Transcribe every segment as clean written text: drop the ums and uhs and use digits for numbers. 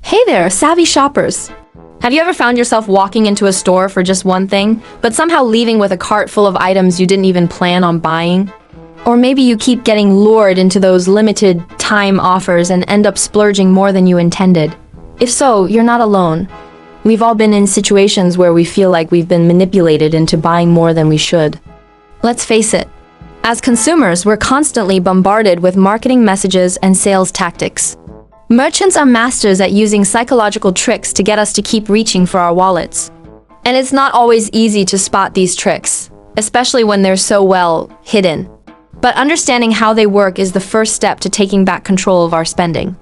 Hey there, savvy shoppers! Have you ever found yourself walking into a store for just one thing, but somehow leaving with a cart full of items you didn't even plan on buying? Or maybe you keep getting lured into those limited time offers and end up splurging more than you intended. If so, you're not alone. We've all been in situations where we feel like we've been manipulated into buying more than we should. Let's face it. As consumers, we're constantly bombarded with marketing messages and sales tactics. Merchants are masters at using psychological tricks to get us to keep reaching for our wallets. And it's not always easy to spot these tricks, especially when they're so well hidden. But understanding how they work is the first step to taking back control of our spending.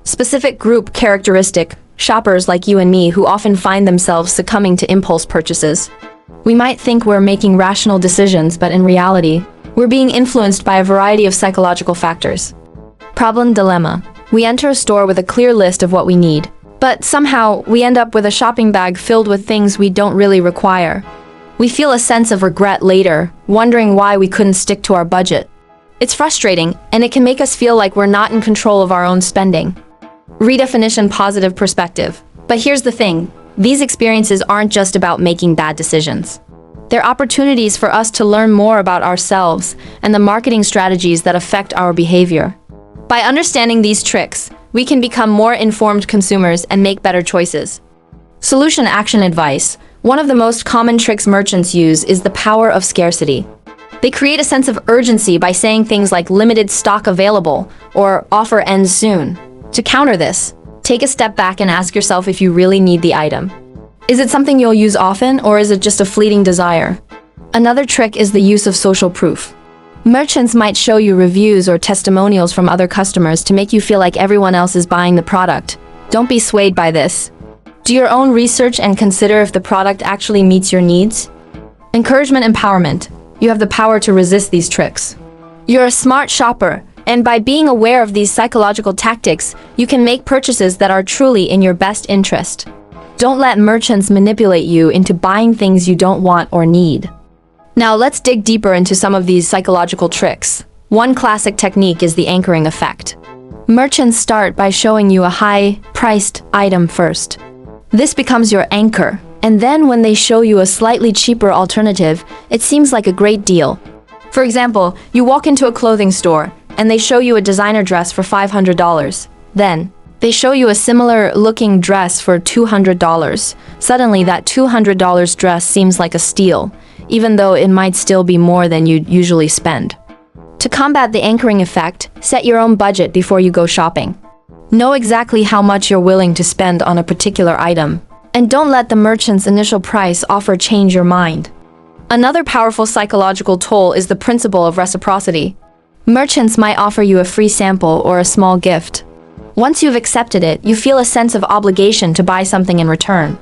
Specific group characteristic, shoppers like you and me who often find themselves succumbing to impulse purchases. We might think we're making rational decisions, but in reality, we're being influenced by a variety of psychological factors. Problem dilemma. We enter a store with a clear list of what we need, but somehow we end up with a shopping bag filled with things we don't really require. We feel a sense of regret later, wondering why we couldn't stick to our budget. It's frustrating, and it can make us feel like we're not in control of our own spending. Redefinition positive perspective. But here's the thing, these experiences aren't just about making bad decisions. They're opportunities for us to learn more about ourselves and the marketing strategies that affect our behavior. By understanding these tricks, we can become more informed consumers and make better choices. Solution action advice. One of the most common tricks merchants use is the power of scarcity. They create a sense of urgency by saying things like limited stock available or offer ends soon. To counter this, take a step back and ask yourself if you really need the item. Is it something you'll use often, or is it just a fleeting desire? Another trick is the use of social proof. Merchants might show you reviews or testimonials from other customers to make you feel like everyone else is buying the product. Don't be swayed by this. Do your own research and consider if the product actually meets your needs. Encouragement empowerment. You have the power to resist these tricks. You're a smart shopper, and by being aware of these psychological tactics, you can make purchases that are truly in your best interest. Don't let merchants manipulate you into buying things you don't want or need. Now let's dig deeper into some of these psychological tricks. One classic technique is the anchoring effect. Merchants start by showing you a high-priced item first. This becomes your anchor, and then when they show you a slightly cheaper alternative, it seems like a great deal. For example, you walk into a clothing store, and they show you a designer dress for $500. Then, they show you a similar-looking dress for $200. Suddenly, that $200 dress seems like a steal, even though it might still be more than you'd usually spend. To combat the anchoring effect, set your own budget before you go shopping. Know exactly how much you're willing to spend on a particular item, and don't let the merchant's initial price offer change your mind. Another powerful psychological tool is the principle of reciprocity. Merchants might offer you a free sample or a small gift. Once you've accepted it, you feel a sense of obligation to buy something in return.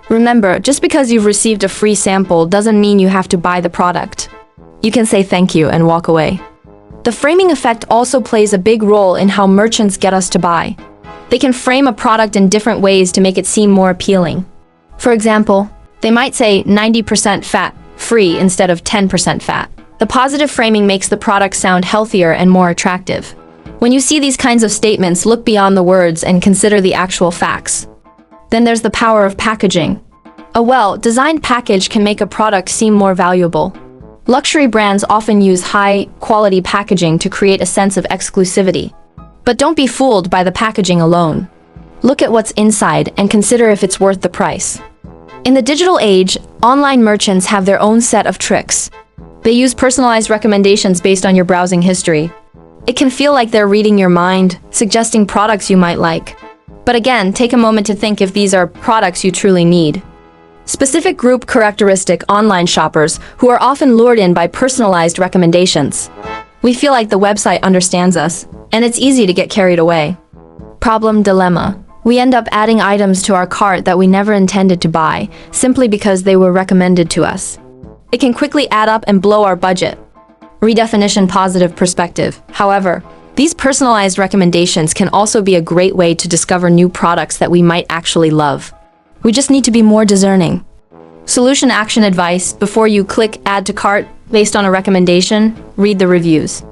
Remember, just because you've received a free sample doesn't mean you have to buy the product. You can say thank you and walk away. The framing effect also plays a big role in how merchants get us to buy. They can frame a product in different ways to make it seem more appealing. For example, they might say 90% fat, free instead of 10% fat. The positive framing makes the product sound healthier and more attractive. When you see these kinds of statements, look beyond the words and consider the actual facts. Then there's the power of packaging. A well-designed package can make a product seem more valuable. Luxury brands often use high-quality packaging to create a sense of exclusivity. But don't be fooled by the packaging alone. Look at what's inside and consider if it's worth the price. In the digital age, online merchants have their own set of tricks. They use personalized recommendations based on your browsing history. It can feel like they're reading your mind, suggesting products you might like. But again, take a moment to think if these are products you truly need. Specific group characteristic online shoppers who are often lured in by personalized recommendations. We feel like the website understands us, and it's easy to get carried away. Problem dilemma. We end up adding items to our cart that we never intended to buy, simply because they were recommended to us. It can quickly add up and blow our budget. Redefinition positive perspective. However, these personalized recommendations can also be a great way to discover new products that we might actually love. We just need to be more discerning. Solution action advice. Before you click add to cart based on a recommendation, read the reviews.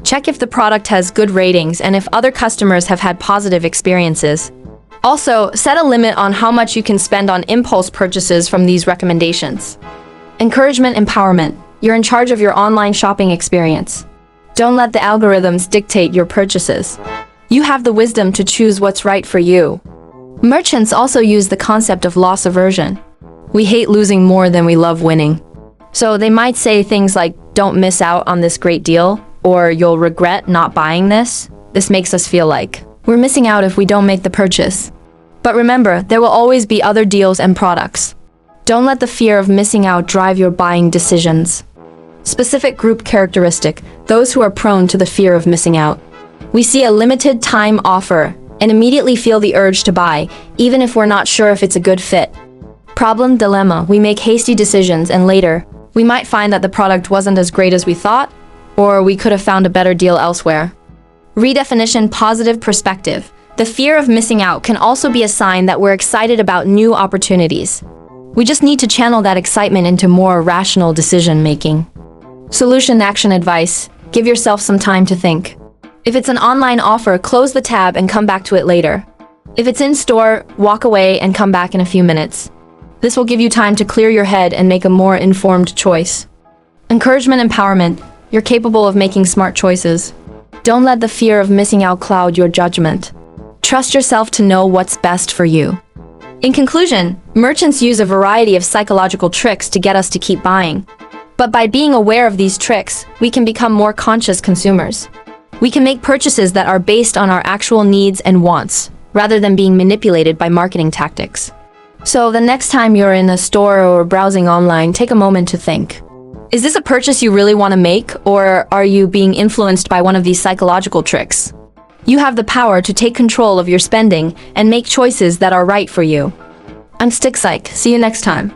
Check if the product has good ratings and if other customers have had positive experiences. Also, set a limit on how much you can spend on impulse purchases from these recommendations. Encouragement empowerment. You're in charge of your online shopping experience. Don't let the algorithms dictate your purchases. You have the wisdom to choose what's right for you. Merchants also use the concept of loss aversion. We hate losing more than we love winning. So they might say things like, don't miss out on this great deal, or you'll regret not buying this. This makes us feel like we're missing out if we don't make the purchase. But remember, there will always be other deals and products. Don't let the fear of missing out drive your buying decisions. Specific group characteristic, those who are prone to the fear of missing out. We see a limited time offer and immediately feel the urge to buy, even if we're not sure if it's a good fit. Problem dilemma, we make hasty decisions and later, we might find that the product wasn't as great as we thought, or we could have found a better deal elsewhere. Redefinition positive perspective. The fear of missing out can also be a sign that we're excited about new opportunities. We just need to channel that excitement into more rational decision making. Solution action advice. Give yourself some time to think. If it's an online offer, close the tab and come back to it later. If it's in store, walk away and come back in a few minutes. This will give you time to clear your head and make a more informed choice. Encouragement empowerment. You're capable of making smart choices. Don't let the fear of missing out cloud your judgment. Trust yourself to know what's best for you. In conclusion, merchants use a variety of psychological tricks to get us to keep buying. But by being aware of these tricks, we can become more conscious consumers. We can make purchases that are based on our actual needs and wants, rather than being manipulated by marketing tactics. So the next time you're in a store or browsing online, take a moment to think. Is this a purchase you really want to make, or are you being influenced by one of these psychological tricks? You have the power to take control of your spending and make choices that are right for you. I'm Stick Psych. See you next time.